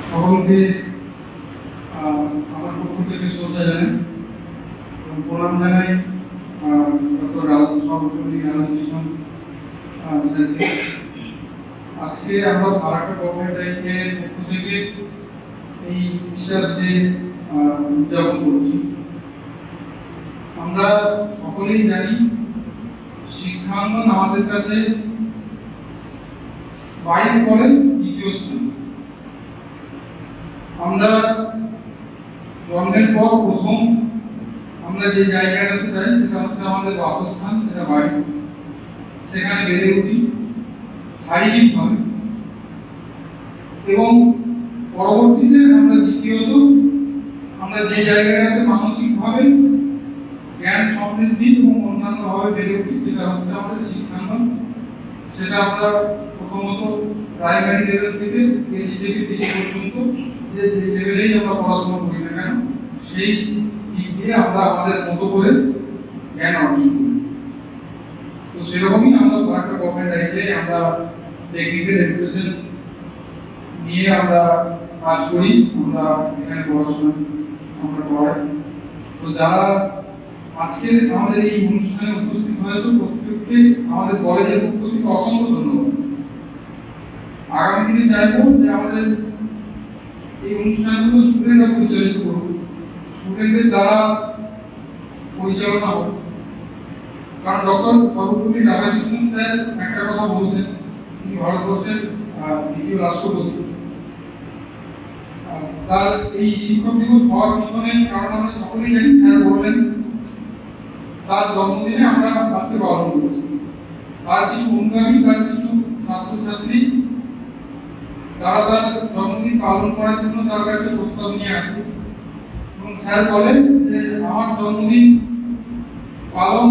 সকলকে আমার পক্ষ থেকে শ্রদ্ধা জানাই এবং প্রণাম জানাই ডক্টর রাহুল সভাপতি রাধাকৃষ্ণ স্যারকে। আজকে আমরা ফারাক্কা গভর্নমেন্ট আইনের পক্ষ থেকে এই টিচার্স ডে উদযাপন করছি। আমরা সকলেই জানি শিক্ষাঙ্গন আমাদের কাছে বাড়ির পরে দ্বিতীয় স্থান। আমরা জন্মের পর প্রথম আমরা যে জায়গাটাতে যাই সেটা হচ্ছে আমাদের বাসস্থান, সেটা বাড়ি। সেখানে বেড়ে উঠি শারীরিকভাবে এবং পরবর্তীতে আমরা দ্বিতীয়ত আমরা যে জায়গাটাতে মানসিকভাবে জ্ঞান সমৃদ্ধি এবং অন্যান্যভাবে বেড়ে উঠি সেটা হচ্ছে আমাদের শিক্ষাঙ্গন। সেটা আমরা প্রথমত প্রাইমারি লেভেল থেকে কেজি থেকে পিজি পর্যন্ত যে লেভেলেই আমরা পড়াশোনা করি না কেন সেই দিক দিয়ে আমরা আমাদের মতো করে জ্ঞান অর্জন করি। তো সেরকমই আমরা ফারাক্কা গভর্নমেন্ট আইনে আমরা টেকনিক্যাল এডুকেশন নিয়ে আমরা কাজ করি, আমরা এখানে পড়াশোনা আমরা করাই। তো যারা আজকে আমাদের এই অনুষ্ঠানে উপস্থিত হয়েছে প্রত্যেককে আমাদের কলেজের পক্ষ থেকে অসংখ্য ধন্যবাদ। আগামী দিনে চাইবো যে আমাদের এই অনুষ্ঠানগুলো স্টুডেন্টরা পরিচালিত করুক, স্টুডেন্টদের দ্বারা পরিচালনা হোক। কারণ ডক্টর সর্বপল্লী রাধাকৃষ্ণন স্যার একটা কথা বলতেন, তিনি ভারতবর্ষের দ্বিতীয় রাষ্ট্রপতি। তার এই শিক্ষক দিবস হওয়ার পিছনে কারণ আমরা সকলেই জানি, স্যার বললেন তার জন্মদিনে আমরা আজকে পালন করছি। তার কিছু অনুগামী, তার কিছু ছাত্রছাত্রী তারা তার জন্মদিন পালন করার জন্য তার কাছে প্রস্তাব নিয়ে আসে এবং স্যার বলেন যে আমার জন্মদিন পালন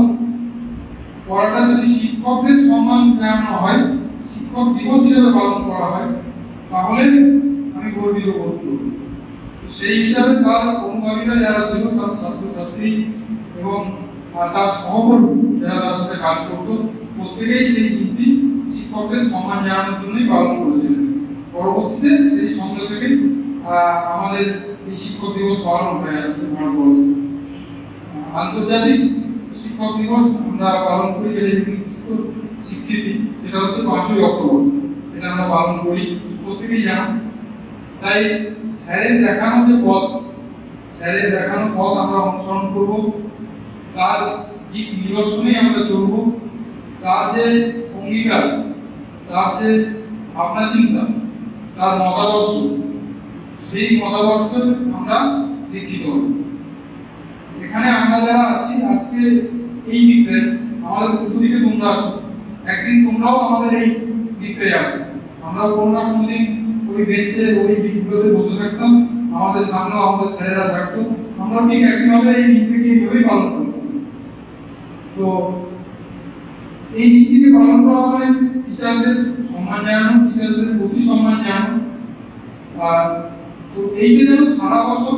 করাটা যদি শিক্ষকদের সম্মান জানানো হয়, শিক্ষক দিবস হিসেবে পালন করা হয়, তাহলে আমি গর্বিত বোধ করব। সেই হিসাবে তার অনুগামীরা যারা ছিল, তার ছাত্রছাত্রী এবং তার সহকর্মী যারা তার সাথে কাজ করতো, প্রত্যেকেই সেই দিনটি শিক্ষকদের সম্মান জানানোর জন্যই পালন করেছিলেন। পরবর্তীতে সেই সঙ্গে থেকে আমাদের এই শিক্ষক দিবস পালন হয়ে আসছে ভারতবর্ষে। আন্তর্জাতিক শিক্ষক দিবস আমরা পালন করি, এর স্বীকৃতি সেটা হচ্ছে 5ই অক্টোবর, এটা আমরা পালন করি, প্রত্যেকেই জানো। তাই স্যারের দেখানো যে পথ, স্যারের দেখানো পথ আমরা অনুসরণ করব, তার দিক নিদর্শনেই আমরা চলব। তার যে অঙ্গীকার, তার যে ভাবনা চিন্তা, তার মতাদর্শ, সেই মতাদর্শে আমরা দীক্ষিত হব। এখানে আমরা যারা আছি আজকে এই দিকটায়, আমাদের উত্তর দিকে তোমরা আছো, একদিন তোমরাও আমাদের এই দিকটায় আসবে। আমরা কোনো না কোনোদিন ওই বেঞ্চে ওই দিকগুলোতে বসে থাকতাম, আমাদের সামনেও আমাদের স্যারেরা থাকতো, আমরা ঠিক একইভাবে এই দিকটাকে এইভাবেই পালন করতাম। তো এই দিকটিকে পালন করা মানে টিচারদের সম্মান জানানো, টিচারদের প্রতি সম্মান জানানো। তো এইটা যেন সারা বছর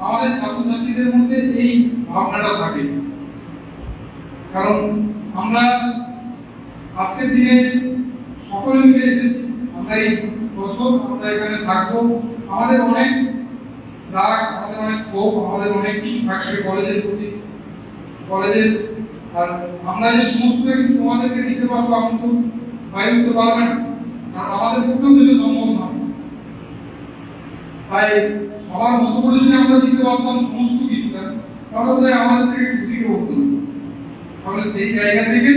আমাদের ছাত্রছাত্রীদের মধ্যে এই ভাবনাটা থাকে। কারণ আমরা আজকের দিনে সকলে মিলে এসেছি, আমরা এই বছর আমরা এখানে থাকবো। আমাদের অনেক রাগ, আমাদের অনেক ক্ষোভ, আমাদের অনেক কিছু থাকবে কলেজের প্রতি, কলেজের। আর আমরা যে সমস্ত কিছু তোমাদেরকে দিতে পারবো এমন তো হয়ে উঠতে পারবে না, কারণ আমাদের পক্ষেও সেটা সম্ভব নয়। তাই সবার মতো করে যদি আমরা দিতে পারতাম সমস্ত কিছুটা, তাহলে আমাদের থেকে খুশি হতো। তাহলে সেই জায়গা থেকে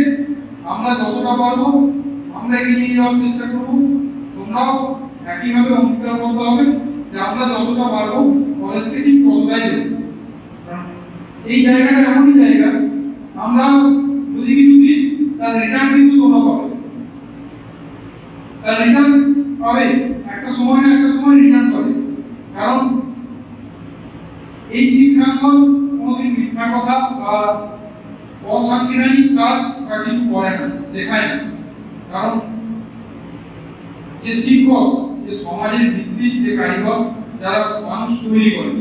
আমরা যতটা পারবো আমরা এগিয়ে যাওয়ার চেষ্টা করবো। তোমরাও একইভাবে অঙ্গীকার করতে হবে যে আমরা যতটা পারবো কলেজকে ঠিক ততটাই দেবো। এই জায়গাটা এমনই জায়গা, আমরা যদি কিছু দিই তার রিটার্ন কিন্তু তোমরা পাবে, তার রিটার্ন পাবে, একটা সময় না একটা সময় রিটার্ন পাবে। কারণ এই শিক্ষাঙ্গন কোনোদিন মিথ্যা কথা বা অসাংবিধানিক কাজ বা কিছু করে না, শেখায় না। কারণ যে শিক্ষক, যে সমাজের ভিত্তিক যে কারিগর, যারা মানুষ তৈরি করে,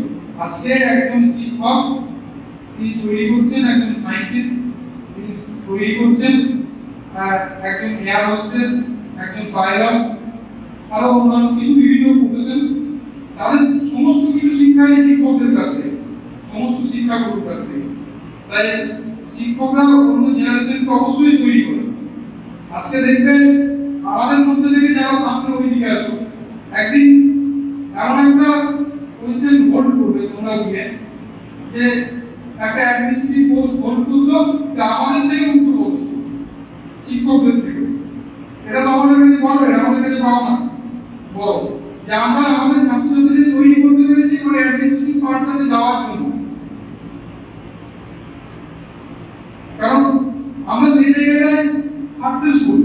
আজকে একজন শিক্ষক তিনি তৈরি করছেন একজন সায়েন্টিস্ট, তিনি তৈরি করছেন একজন এয়ার হোস্টেস, একজন পাইলট, আরো অন্যান্য কিছু বিভিন্ন প্রফেশন তাদের সমস্ত কিছু শিক্ষা এই শিক্ষকদের কাছ থেকে, সমস্ত শিক্ষাগুলোর কাছ থেকে। তাই শিক্ষকরা অন্য জেনারেশনকে অবশ্যই তৈরি করে। আজকে দেখবেন আমাদের মধ্যে থেকে যারা সামনে ওই দিকে আসো, একদিন এমন একটা পজিশন হোল্ড করবে তোমরা গিয়ে, যে একটা অ্যাডমিনিস্ট্রেটিভ পোস্ট হোল্ড করছো, যে আমাদের থেকে উচ্চ পদস্থ শিক্ষকদের থেকে। এটা তো আমাদের কাছে বলবে, আমাদের কাছে পাও না বলো যে আমরা আমাদের ছাত্রছাত্রীদের তৈরি করতে পেরেছি ওই অ্যাডমিনিস্ট্রেটিভ পার্টটাতে যাওয়ার জন্য। কারণ আমরা সেই জায়গাটায় সাকসেসফুল।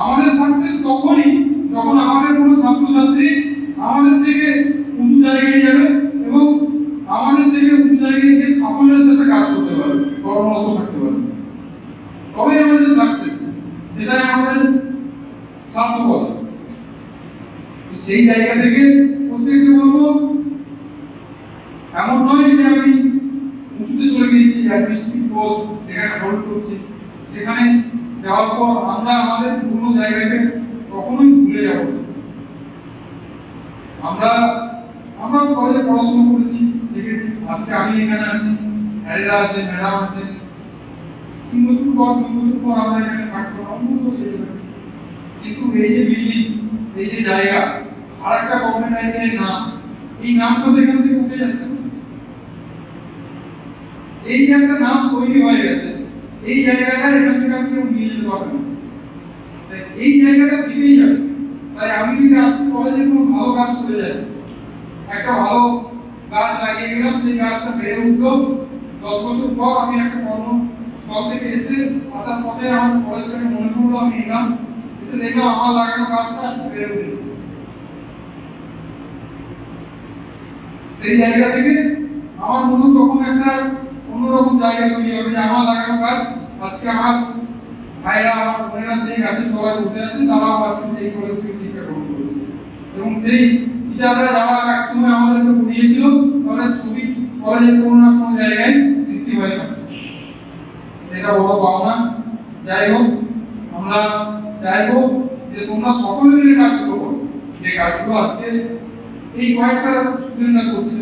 আমাদের সাকসেস তখনই যখন আমাদের কোনো ছাত্রছাত্রী আমাদের থেকে উঁচু জায়গায় যাবে এবং আমাদের থেকে উঁচু জায়গায় গিয়ে সাফল্যের সাথে কাজ করতে পারবে, কর্মরত থাকতে পারবে, তবেই আমাদের সাকসেস, সেটাই আমাদের সার্থকতা। সেই জায়গা থেকে প্রত্যেককে বলবো, এমন নয় যে আমি উঁচুতে চলে গিয়েছি, অ্যাডমিনিস্ট্রেটিভ পোস্ট যেখানে হোল্ড করছি, সেখানে যাওয়ার পর আমরা আমাদের পুরনো জায়গাকে কখনোই ভুলে যাব না। আমরা কলেজে পড়াশোনা করেছি, দেখেছি, আজকে আমি এখানে আছি, স্যারেরা আছে, ম্যাডাম আছে, 3 বছর পর 2 বছর পর আমরা এখানে থাকবো, অন্য যেতে পারি। কিন্তু এই যে বিল্ডিং, এই যে জায়গা, আর একটা গভর্নমেন্ট আইডিয়ার নাম, এই নামটা তো এখান থেকে উঠে যাচ্ছে। এই যে একটা নাম তৈরি হয়ে গেছে, এই জায়গাটা এখান থেকে আর কেউ নিয়ে যেতে পারবে না, এই জায়গাটা থেকেই যাবে। তাই আমি যদি আজকে কলেজে কোনো ভালো কাজ করে যাই, একটা ভালো গাছ লাগিয়ে গেলাম, সেই গাছটা বেড়ে উঠলো, 10 বছর পর আমি একটা কর্মস্থল থেকে আসার পথে আমার কলেজটাকে মনে পড়লো, আমি এলাম, এসে দেখলাম আমার লাগানো গাছটা আজকে বেড়ে উঠেছে। সেই জায়গা থেকে আমার মনে তখন একটা অন্যরকম জায়গা তৈরি হবে, যে আমার লাগানো গাছ আজকে আমার ভাইরা, আমার বোনেরা সেই গাছের তলায় বসে আছে, তারাও আজকে সেই কলেজ থেকে শিক্ষা গ্রহণ করেছে। এবং সেই টিচাররা যারা একসময় আমাদেরকে পড়িয়েছিল, তাদের ছবি কলেজের কোনো না কোনো জায়গায় সৃষ্টি হয়ে থাকছে। এটা বড় পাওনা। যাই হোক, আমরা চাইবো যে তোমরা সকলে মিলে কাজগুলো করো, যে কাজগুলো আজকে এই কয়েকটা স্টুডেন্টরা করছে,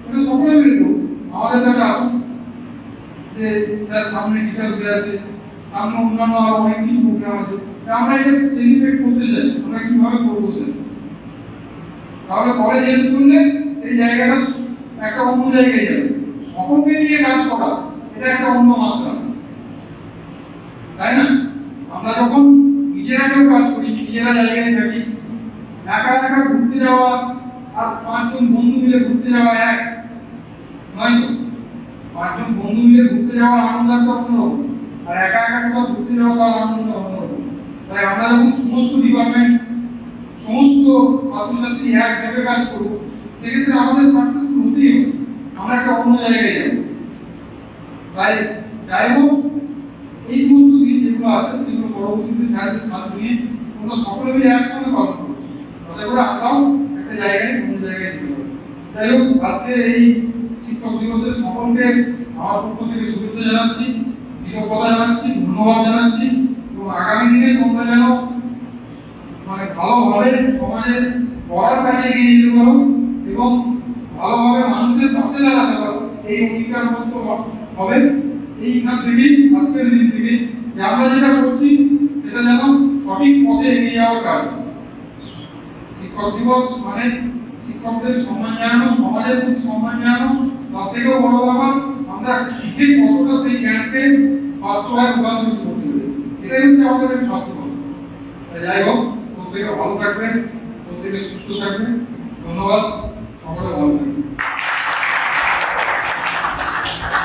এটা সকলে মিলে করো। আমাদের কাছে আসুন, যে স্যার সামনে টিচার্সরা আছে, সামনে অন্যান্য আরো অনেক কিছু প্রোগ্রাম আছে, আমরা এটা সেলিব্রেট করতে চাই। আমরা কিভাবে করবো স্যার? তাহলে কলেজ হেল্প করলে সেই জায়গাটা একটা অন্য জায়গায় যাবে। সকলকে নিয়ে কাজ করা, এটা একটা অন্য মাত্রা, তাই না? আমরা যখন নিজেরা কেউ কাজ করি, নিজেরা জায়গায় থাকি, একা একা ঘুরতে যাওয়া আর 5 জন বন্ধু মিলে ঘুরতে যাওয়া এক নয় তো। 5 জন বন্ধু মিলে ঘুরতে যাওয়ার আনন্দ একটা অন্যরকম, আর একা একা কোথাও ঘুরতে যাওয়ার আনন্দ অন্যরকম। তাই আমরা যখন সমস্ত ডিপার্টমেন্ট, সমস্ত ছাত্রছাত্রী একভাবে কাজ করবো, সেক্ষেত্রে আমাদের সাকসেসফুল হতেই হবে, আমরা একটা অন্য জায়গায় যাবো। তাই চাইবো এই সমস্ত দিন যেগুলো আছে, সেগুলো পরবর্তীতে স্যারদের সাথ নিয়ে আমরা সকলে মিলে একসঙ্গে পালন করবো, যাতে করে আমরাও একটা জায়গায় অন্য জায়গায় যেতে পারি। যাই হোক, আজকে এই শিক্ষক দিবসের সকলকে আমার পক্ষ থেকে শুভেচ্ছা জানাচ্ছি, কৃতজ্ঞতা জানাচ্ছি, ধন্যবাদ জানাচ্ছি। এবং আগামী দিনে তোমরা যেন ভালোভাবে সমাজের গড়ার কাজে এগিয়ে যেতে পারো এবং ভালোভাবে মানুষের পাশে দাঁড়াতে পারো, এই অঙ্গীকারবদ্ধ হবে এইখান থেকে, আজকের দিন থেকে, যে আমরা যেটা করছি সেটা যেন সঠিক পথে এগিয়ে যাওয়ার কাজ। শিক্ষক দিবস মানে শিক্ষকদের সম্মান জানানো, সমাজের প্রতি সম্মান জানানো, তার থেকেও বড় ব্যাপার আমরা শিখে কতটা সেই জ্ঞানকে বাস্তবায়ন রূপান্তরিত করতে পেরেছি, এটাই হচ্ছে আমাদের সার্থকতা। যাই হোক, প্রত্যেকে ভালো থাকবেন, প্রত্যেকে সুস্থ থাকবেন। ধন্যবাদ, সকলে ভালো থাকবেন।